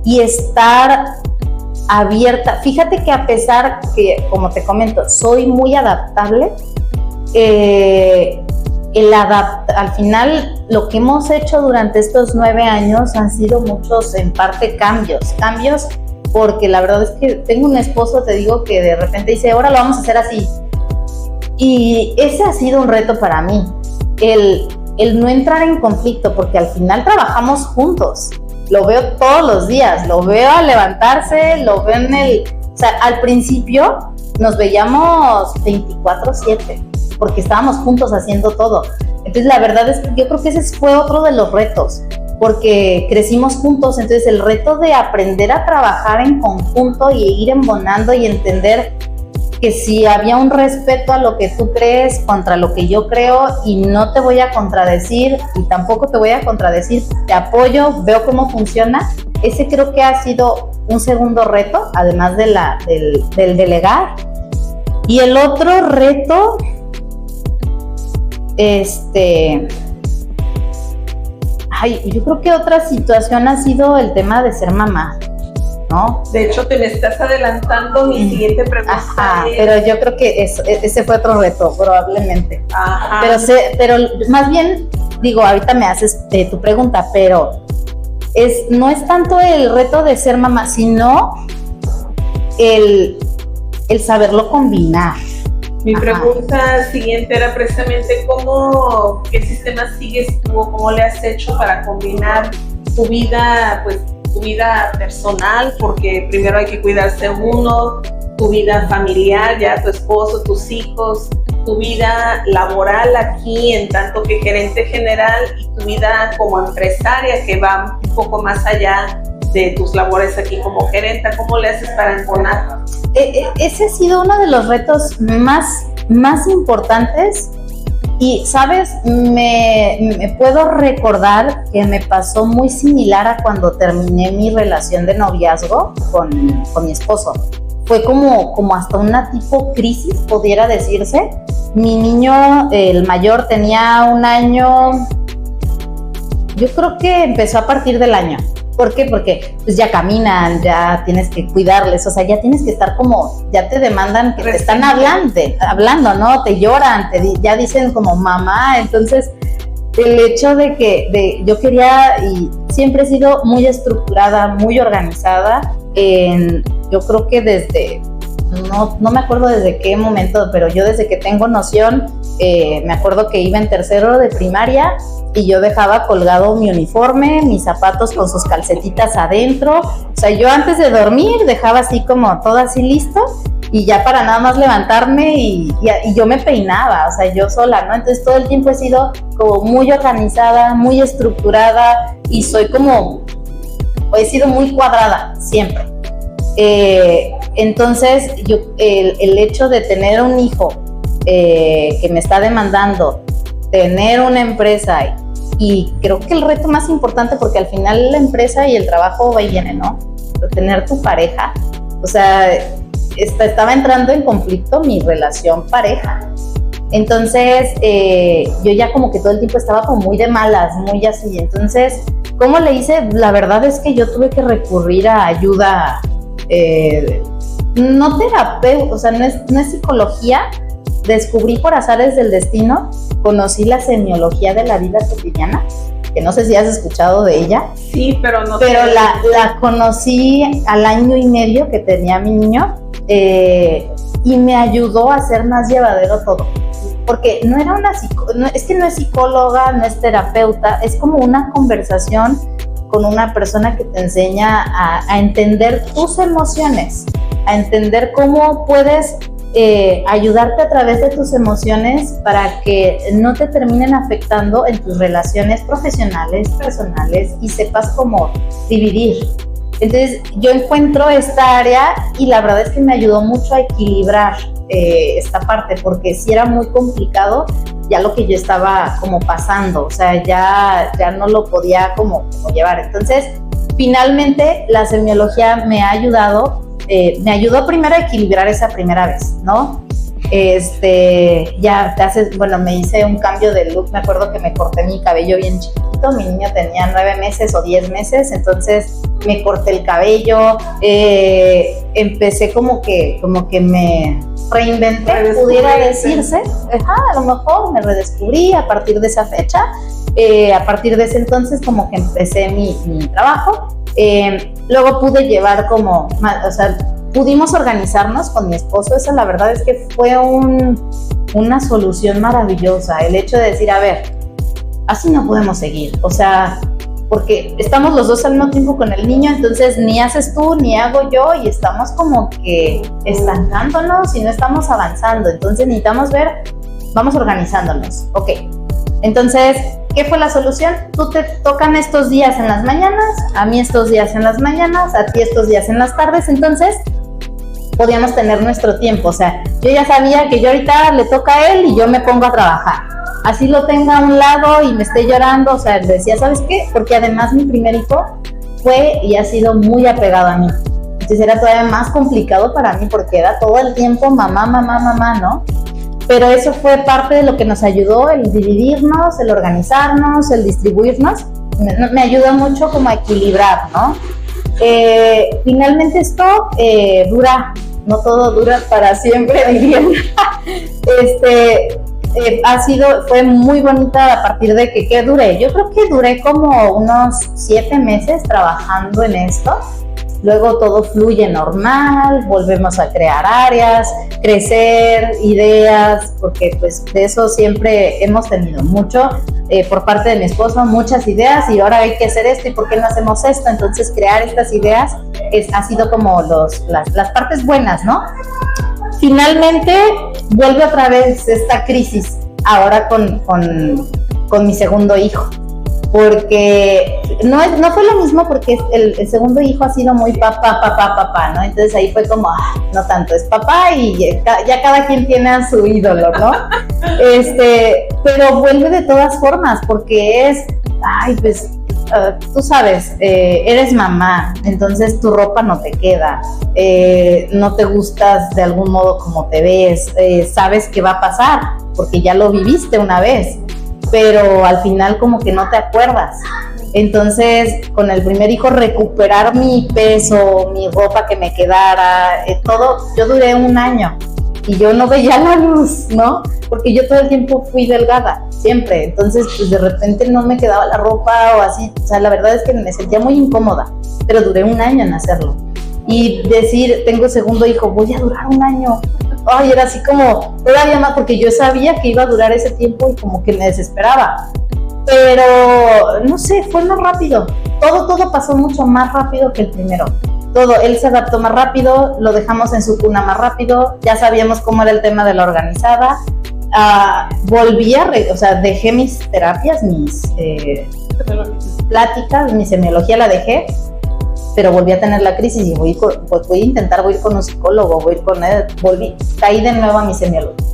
B: y estar abierta. Fíjate que a pesar que, como te comento, soy muy adaptable, al final lo que hemos hecho durante estos 9 años han sido muchos, en parte, cambios, porque la verdad es que tengo un esposo, te digo, que de repente dice, ahora lo vamos a hacer así, y ese ha sido un reto para mí, el no entrar en conflicto, porque al final trabajamos juntos, lo veo todos los días, lo veo al levantarse, lo veo o sea, al principio nos veíamos 24/7, porque estábamos juntos haciendo todo. Entonces, la verdad es que yo creo que ese fue otro de los retos, porque crecimos juntos. Entonces, el reto de aprender a trabajar en conjunto y ir embonando y entender que si había un respeto a lo que tú crees contra lo que yo creo, y no te voy a contradecir y tampoco te voy a contradecir, te apoyo, veo cómo funciona. Ese creo que ha sido un segundo reto, además del delegar. Y el otro reto, yo creo que otra situación ha sido el tema de ser mamá, ¿no?
A: De hecho, te me estás adelantando mi siguiente pregunta.
B: Ajá, pero yo creo que ese fue otro reto, probablemente.
A: Ajá.
B: Pero más bien, digo, ahorita me haces tu pregunta, pero no es tanto el reto de ser mamá, sino el saberlo combinar.
A: Mi pregunta siguiente era precisamente qué sistema sigues tú o cómo le has hecho para combinar tu vida personal, porque primero hay que cuidarse uno, tu vida familiar, ya tu esposo, tus hijos, tu vida laboral aquí en tanto que gerente general, y tu vida como empresaria que va un poco más allá de tus labores aquí como gerenta. ¿Cómo le haces para embonar?
B: Ese ha sido uno de los retos más importantes, y sabes, me puedo recordar que me pasó muy similar a cuando terminé mi relación de noviazgo con mi esposo. Fue como hasta una tipo crisis, pudiera decirse. Mi niño, el mayor, tenía 1 año, yo creo que empezó a partir del año. ¿Por qué? Porque pues ya caminan, ya tienes que cuidarles, o sea, ya tienes que estar ya te demandan que te están hablando, ¿no? Te lloran, ya dicen como mamá. Entonces, el hecho de que yo quería, y siempre he sido muy estructurada, muy organizada, yo creo que no me acuerdo desde qué momento, pero yo desde que tengo noción, me acuerdo que iba en 3º de primaria, y yo dejaba colgado mi uniforme, mis zapatos con sus calcetitas adentro. O sea, yo antes de dormir dejaba así como todo así listo y ya para nada más levantarme y yo me peinaba, o sea, yo sola, ¿no? Entonces todo el tiempo he sido como muy organizada, muy estructurada y he sido muy cuadrada siempre. Entonces el hecho de tener un hijo que me está demandando, tener una empresa y creo que el reto más importante, porque al final la empresa y el trabajo va y viene, ¿no? Pero tener tu pareja, o sea, estaba entrando en conflicto mi relación pareja. Entonces yo ya como que todo el tiempo estaba como muy de malas, muy así. Entonces, ¿cómo le hice? La verdad es que yo tuve que recurrir a ayuda, no terapeuta, o sea, no es psicología. Descubrí por azares del destino, conocí la semiología de la vida cotidiana, que no sé si has escuchado de ella.
A: Sí, pero no.
B: Pero la conocí al año y medio que tenía mi niño, y me ayudó a hacer más llevadero todo. Porque no era es que no es psicóloga, no es terapeuta, es como una conversación con una persona que te enseña a entender tus emociones, a entender cómo puedes ayudarte a través de tus emociones para que no te terminen afectando en tus relaciones profesionales, personales y sepas cómo dividir. Entonces yo encuentro esta área y la verdad es que me ayudó mucho a equilibrar esta parte, porque sí era muy complicado ya lo que yo estaba como pasando, o sea, ya no lo podía como llevar. Entonces finalmente la semiología me ayudó primero a equilibrar esa primera vez, ¿no? Me hice un cambio de look, me acuerdo que me corté mi cabello bien chiquito, mi niño tenía 9 meses o 10 meses, entonces me corté el cabello, empecé como que me reinventé, pudiera decirse, a lo mejor me redescubrí a partir de esa fecha, a partir de ese entonces como que empecé mi trabajo. Luego pude llevar pudimos organizarnos con mi esposo. Eso la verdad es que fue una solución maravillosa, el hecho de decir, a ver, así no podemos seguir, o sea, porque estamos los dos al mismo tiempo con el niño, entonces ni haces tú ni hago yo y estamos como que estancándonos y no estamos avanzando. Entonces necesitamos vamos organizándonos. Ok, entonces, ¿qué fue la solución? Tú te tocan estos días en las mañanas, a mí estos días en las mañanas, a ti estos días en las tardes. Entonces podíamos tener nuestro tiempo, o sea, yo ya sabía que yo ahorita le toca a él y yo me pongo a trabajar, así lo tenga a un lado y me esté llorando, o sea, decía, ¿sabes qué? Porque además mi primer hijo fue y ha sido muy apegado a mí, entonces era todavía más complicado para mí porque era todo el tiempo mamá, ¿no? Pero eso fue parte de lo que nos ayudó, el dividirnos, el organizarnos, el distribuirnos, me ayudó mucho como a equilibrar, ¿no? Finalmente esto no todo dura para siempre, dirían. Fue muy bonita a partir de ¿qué duré? Yo creo que duré como unos 7 meses trabajando en esto. Luego todo fluye normal, volvemos a crear áreas, crecer, ideas, porque pues de eso siempre hemos tenido mucho por parte de mi esposo, muchas ideas, y ahora hay que hacer esto y por qué no hacemos esto. Entonces crear estas ideas ha sido como las partes buenas, ¿no? Finalmente vuelve otra vez esta crisis ahora con mi segundo hijo, porque no fue lo mismo, porque el segundo hijo ha sido muy papá, ¿no? Entonces ahí fue como, no tanto, es papá y ya cada quien tiene a su ídolo, ¿no? Pero vuelve de todas formas, porque tú sabes, eres mamá, entonces tu ropa no te queda, no te gustas de algún modo como te ves, sabes qué va a pasar, porque ya lo viviste una vez, pero al final como que no te acuerdas. Entonces, con el primer hijo, recuperar mi peso, mi ropa que me quedara, todo, yo duré 1 año y yo no veía la luz, ¿no? Porque yo todo el tiempo fui delgada, siempre. Entonces, pues de repente no me quedaba la ropa o así. O sea, la verdad es que me sentía muy incómoda, pero duré 1 año en hacerlo. Y decir, tengo segundo hijo, voy a durar 1 año. Ay, era así como todavía más, porque yo sabía que iba a durar ese tiempo y como que me desesperaba. pero no sé, fue más rápido. Todo pasó mucho más rápido que el primero. Todo, él se adaptó más rápido, lo dejamos en su cuna más rápido, ya sabíamos cómo era el tema de la organizada. Volví o sea, dejé mis terapias, mis pláticas, mi semiología la dejé, pero volví a tener la crisis y voy a intentar ir con un psicólogo, voy a ir con él, caí de nuevo a mi semiología.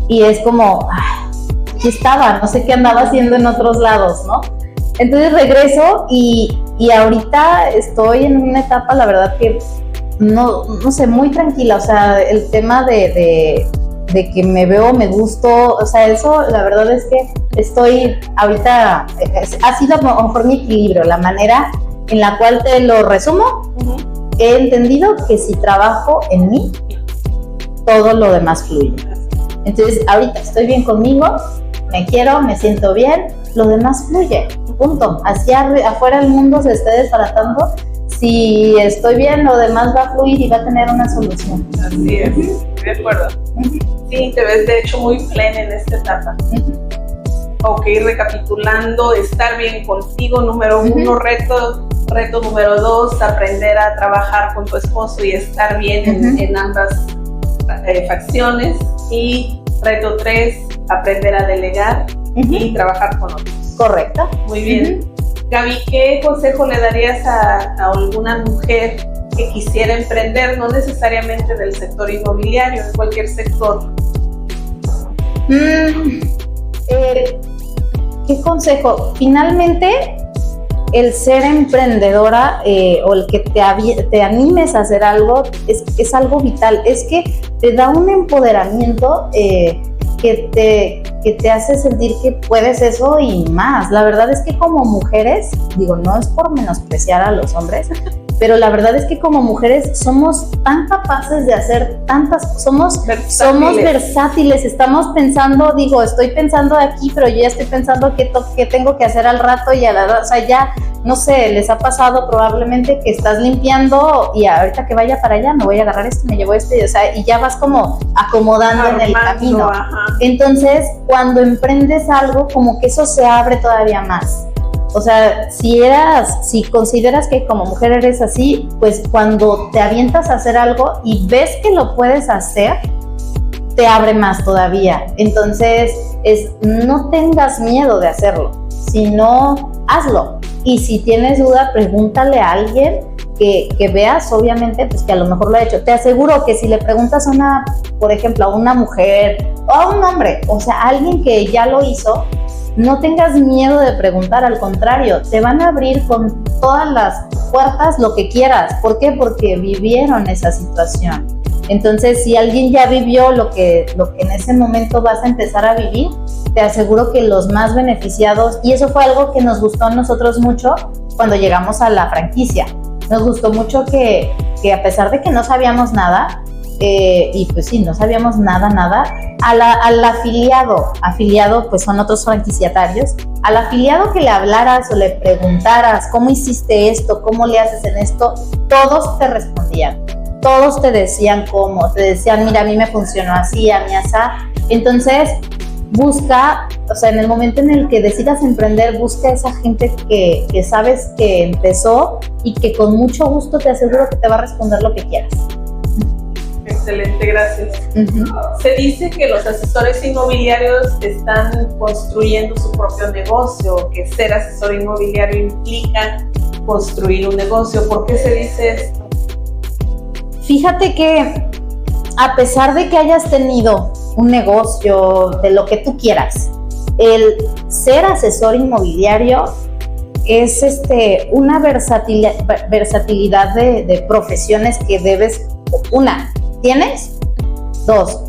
B: Y es como, aquí estaba, no sé qué andaba haciendo en otros lados, ¿no? Entonces regreso y ahorita estoy en una etapa, la verdad que no sé, muy tranquila. O sea, el tema de que me veo, me gusto, o sea, eso la verdad es que estoy ahorita, ha sido a lo mejor mi equilibrio, la manera en la cual te lo resumo. He entendido que si trabajo en mí, todo lo demás fluye. Entonces ahorita estoy bien conmigo, me quiero, me siento bien, lo demás fluye, punto. Hacia afuera el mundo se esté desbaratando, si estoy bien, lo demás va a fluir y va a tener una solución.
A: Así es, de acuerdo. Sí, te ves de hecho muy plena en esta etapa. Ok, recapitulando, estar bien contigo, número 1, reto número 2, aprender a trabajar con tu esposo y estar bien en ambas facciones. Y reto 3, aprender a delegar y trabajar con otros.
B: Correcto.
A: Muy bien. Gaby, ¿qué consejo le darías a alguna mujer que quisiera emprender, no necesariamente del sector inmobiliario, en cualquier sector?
B: ¿Qué consejo? Finalmente, el ser emprendedora o el que te animes a hacer algo es algo vital. Es que te da un empoderamiento que te hace sentir que puedes eso y más. La verdad es que como mujeres, digo, no es por menospreciar a los hombres, pero la verdad es que como mujeres somos tan capaces de hacer tantas cosas, somos versátiles, estamos pensando, digo, estoy pensando aquí, pero yo ya estoy pensando qué tengo que hacer al rato y o sea, ya, no sé, les ha pasado probablemente que estás limpiando y ahorita que vaya para allá me voy a agarrar esto, me llevo esto, y, o sea, y ya vas como acomodando en el camino. Entonces, cuando emprendes algo, como que eso se abre todavía más. O sea, si consideras que como mujer eres así, pues cuando te avientas a hacer algo y ves que lo puedes hacer, te abre más todavía. Entonces, no tengas miedo de hacerlo, sino hazlo. Y si tienes duda, pregúntale a alguien que veas, obviamente, pues que a lo mejor lo ha hecho. Te aseguro que si le preguntas por ejemplo, a una mujer o a un hombre, o sea, a alguien que ya lo hizo, no tengas miedo de preguntar, al contrario, te van a abrir con todas las puertas lo que quieras. ¿Por qué? Porque vivieron esa situación. Entonces, si alguien ya vivió lo que en ese momento vas a empezar a vivir, te aseguro que los más beneficiados, y eso fue algo que nos gustó a nosotros mucho cuando llegamos a la franquicia. Nos gustó mucho que a pesar de que no sabíamos nada, y pues sí, no sabíamos nada, al afiliado pues son otros franquiciatarios, al afiliado que le hablaras o le preguntaras cómo hiciste esto, cómo le haces en esto, todos te respondían, todos te decían cómo, te decían, mira, a mí me funcionó así, a mí asá. Entonces busca, o sea, en el momento en el que decidas emprender, busca a esa gente que sabes que empezó y que con mucho gusto te aseguro que te va a responder lo que quieras.
A: Excelente, gracias. Se dice que los asesores inmobiliarios están construyendo su propio negocio, que ser asesor inmobiliario implica construir un negocio. ¿Por qué se dice esto?
B: Fíjate que a pesar de que hayas tenido un negocio, de lo que tú quieras, el ser asesor inmobiliario es una versatilidad de profesiones que debes, ¿tienes? 2,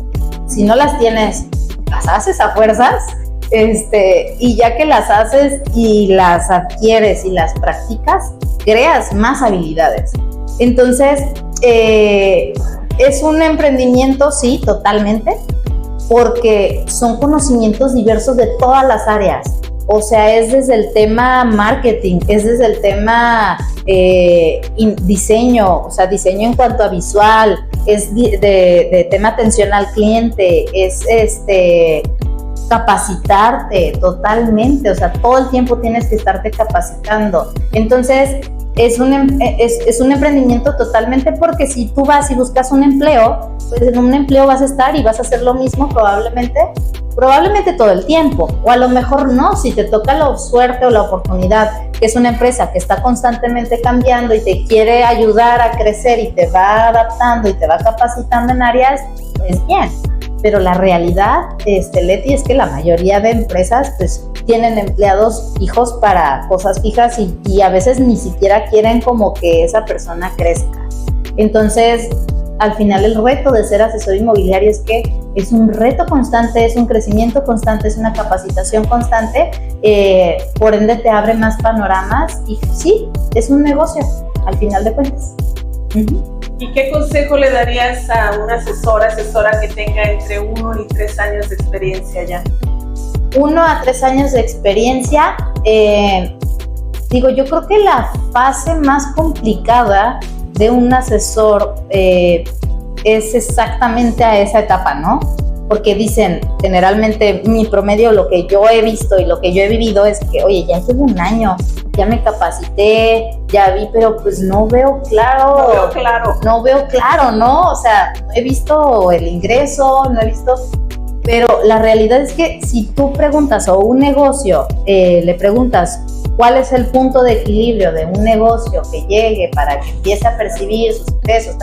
B: si no las tienes, las haces a fuerzas, y ya que las haces y las adquieres y las practicas, creas más habilidades. Entonces, es un emprendimiento, sí, totalmente, porque son conocimientos diversos de todas las áreas. O sea, es desde el tema marketing, es desde el tema diseño, o sea, diseño en cuanto a visual, es de tema atención al cliente, es capacitarte totalmente, o sea, todo el tiempo tienes que estarte capacitando. Entonces, es un emprendimiento totalmente, porque si tú vas y buscas un empleo, pues en un empleo vas a estar y vas a hacer lo mismo probablemente todo el tiempo, o a lo mejor no, si te toca la suerte o la oportunidad, que es una empresa que está constantemente cambiando y te quiere ayudar a crecer y te va adaptando y te va capacitando en áreas, pues bien. Pero la realidad, Leti, es que la mayoría de empresas pues tienen empleados fijos para cosas fijas y a veces ni siquiera quieren como que esa persona crezca. Entonces, al final el reto de ser asesor inmobiliario es que es un reto constante, es un crecimiento constante, es una capacitación constante, por ende te abre más panoramas y sí, es un negocio, al final de cuentas.
A: ¿Y qué consejo le darías a una asesora que tenga entre 1 y 3 años de experiencia ya?
B: 1 a 3 años de experiencia, yo creo que la fase más complicada de un asesor es exactamente a esa etapa, ¿no? Porque dicen, generalmente mi promedio, lo que yo he visto y lo que yo he vivido es que, oye, ya llevo 1 año, ya me capacité, ya vi, pero pues no veo claro, ¿no? O sea, no he visto el ingreso, no he visto... Pero la realidad es que si tú preguntas, o un negocio, le preguntas cuál es el punto de equilibrio de un negocio que llegue para que empiece a percibir sus ingresos,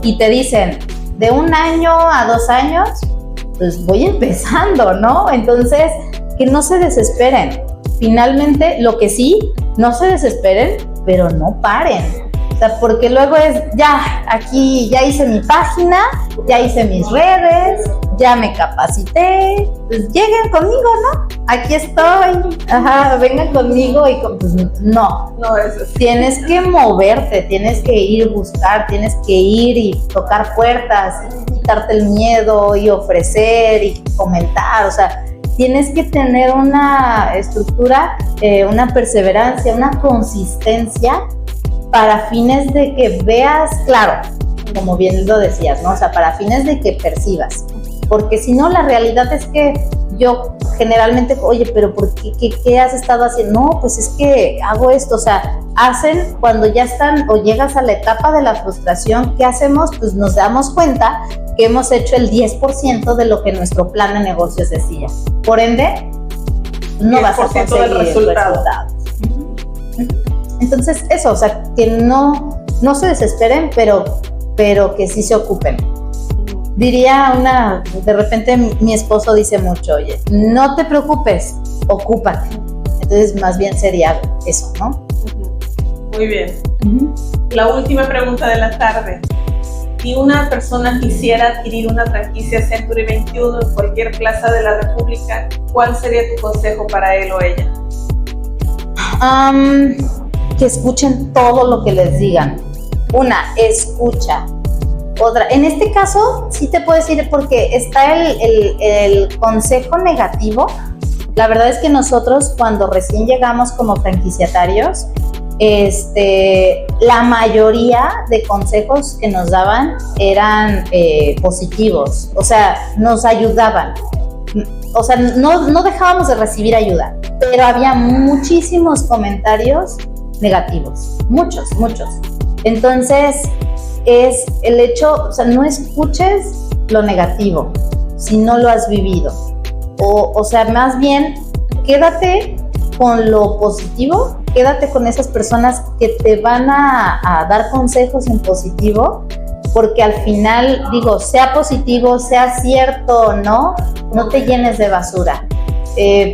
B: y te dicen, de 1 año a 2 años, pues voy empezando, ¿no? Entonces, que no se desesperen. Finalmente, lo que sí, no se desesperen, pero no paren. O sea, porque luego es, aquí ya hice mi página, ya hice mis redes, ya me capacité, pues lleguen conmigo, ¿no? Aquí estoy, vengan conmigo y pues no.
A: No es así.
B: Tienes que moverte, tienes que ir a buscar, tienes que ir y tocar puertas, y quitarte el miedo y ofrecer y comentar, o sea, tienes que tener una estructura, una perseverancia, una consistencia para fines de que veas claro, como bien lo decías, ¿no? O sea, para fines de que percibas. Porque si no, la realidad es que yo generalmente, oye, pero ¿por qué has estado haciendo? No, pues es que hago esto, o sea, hacen cuando ya están o llegas a la etapa de la frustración, ¿qué hacemos? Pues nos damos cuenta que hemos hecho el 10% de lo que nuestro plan de negocios decía. Por ende, no vas a conseguir resultados. Entonces, eso, o sea, que no se desesperen, pero que sí se ocupen. Diría de repente mi esposo dice mucho, oye, no te preocupes, ocúpate. Entonces, más bien sería eso, ¿no?
A: Muy bien. La última pregunta de la tarde. Si una persona quisiera adquirir una franquicia Century 21 en cualquier plaza de la República, ¿cuál sería tu consejo para él o ella?
B: Que escuchen todo lo que les digan. Escucha. Otra, en este caso, sí te puedo decir, porque está el consejo negativo. La verdad es que nosotros, cuando recién llegamos como franquiciatarios, la mayoría de consejos que nos daban eran positivos, o sea, nos ayudaban. O sea, no dejábamos de recibir ayuda, pero había muchísimos comentarios negativos, muchos. Entonces, es el hecho, o sea, no escuches lo negativo si no lo has vivido. O sea, más bien, quédate con lo positivo, quédate con esas personas que te van a dar consejos en positivo, porque al final, sea positivo, sea cierto o no te llenes de basura,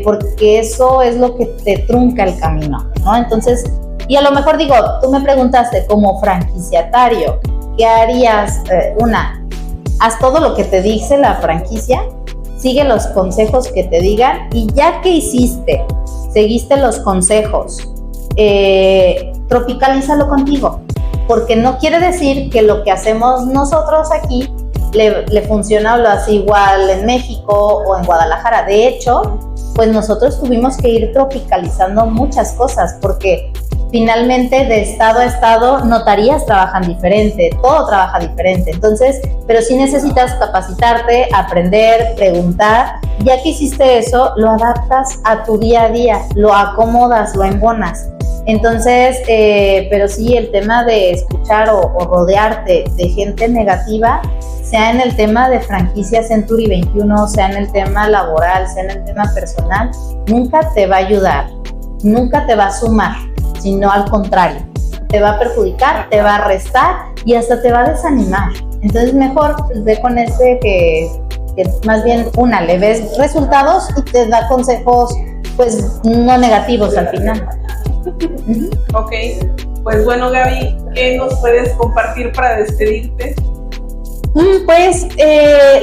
B: porque eso es lo que te trunca el camino, ¿no? Entonces, y a lo mejor tú me preguntaste como franquiciatario, ¿qué harías? Haz todo lo que te dice la franquicia, sigue los consejos que te digan, y ya que hiciste, seguiste los consejos, tropicalízalo contigo, porque no quiere decir que lo que hacemos nosotros aquí le funciona o lo hace igual en México o en Guadalajara. De hecho, pues nosotros tuvimos que ir tropicalizando muchas cosas, porque finalmente de estado a estado notarías trabajan diferente, todo trabaja diferente. Entonces, pero sí necesitas capacitarte, aprender, preguntar. Ya que hiciste eso, lo adaptas a tu día a día, lo acomodas, lo embonas. Entonces, pero sí, el tema de escuchar o rodearte de gente negativa, sea en el tema de franquicia Century 21, sea en el tema laboral, sea en el tema personal, nunca te va a ayudar, nunca te va a sumar, sino al contrario, te va a perjudicar, te va a restar y hasta te va a desanimar. Entonces mejor pues, ve con ese que más bien le ves resultados y te da consejos pues no negativos al final.
A: Ok, pues bueno, Gaby, ¿qué nos puedes compartir para despedirte?
B: Pues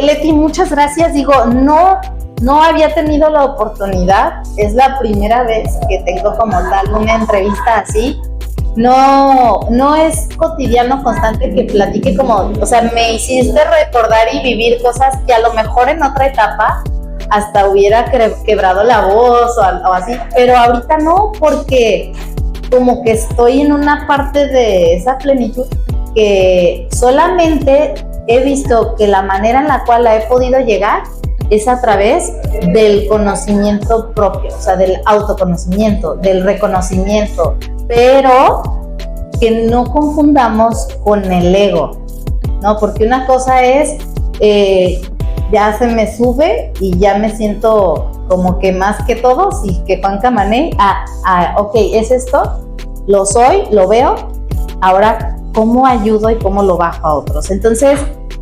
B: Leti, muchas gracias. Digo, no había tenido la oportunidad, es la primera vez que tengo como tal una entrevista así. No es cotidiano, constante que platique como, o sea, me hiciste recordar y vivir cosas que a lo mejor en otra etapa hasta hubiera quebrado la voz o así, pero ahorita no, porque como que estoy en una parte de esa plenitud que solamente he visto que la manera en la cual la he podido llegar es a través del conocimiento propio, o sea, del autoconocimiento, del reconocimiento, pero que no confundamos con el ego, ¿no? Porque una cosa es, ya se me sube y ya me siento como que más que todos y que Juan Camané, ok, es esto, lo soy, lo veo, ahora cómo ayudo y cómo lo bajo a otros. Entonces,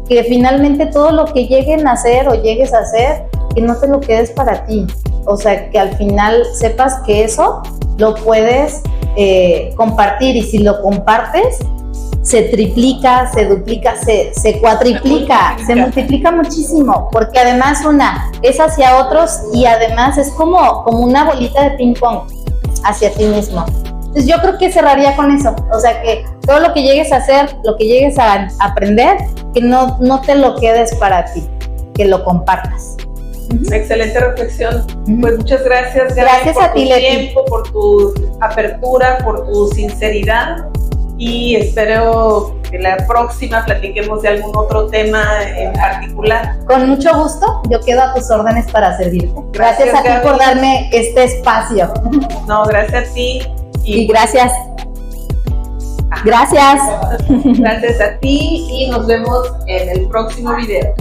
B: que finalmente todo lo que lleguen a hacer o llegues a hacer, que no te lo quedes para ti. O sea, que al final sepas que eso lo puedes compartir y si lo compartes, se triplica, se duplica, se cuatriplica, se multiplica muchísimo, porque además es hacia otros y además es como una bolita de ping pong hacia ti mismo. Entonces yo creo que cerraría con eso, o sea que todo lo que llegues a hacer, lo que llegues a aprender, que no te lo quedes para ti, que lo compartas.
A: Excelente reflexión. Pues muchas gracias, Gaby,
B: gracias a ti,
A: por tu tiempo, por tu apertura, por tu sinceridad y espero que la próxima platiquemos de algún otro tema en particular.
B: Con mucho gusto, yo quedo a tus órdenes para servirte. Gracias a ti, Gaby, por darme este espacio.
A: No, gracias a ti.
B: Y gracias. Gracias.
A: Gracias a ti y nos vemos en el próximo video.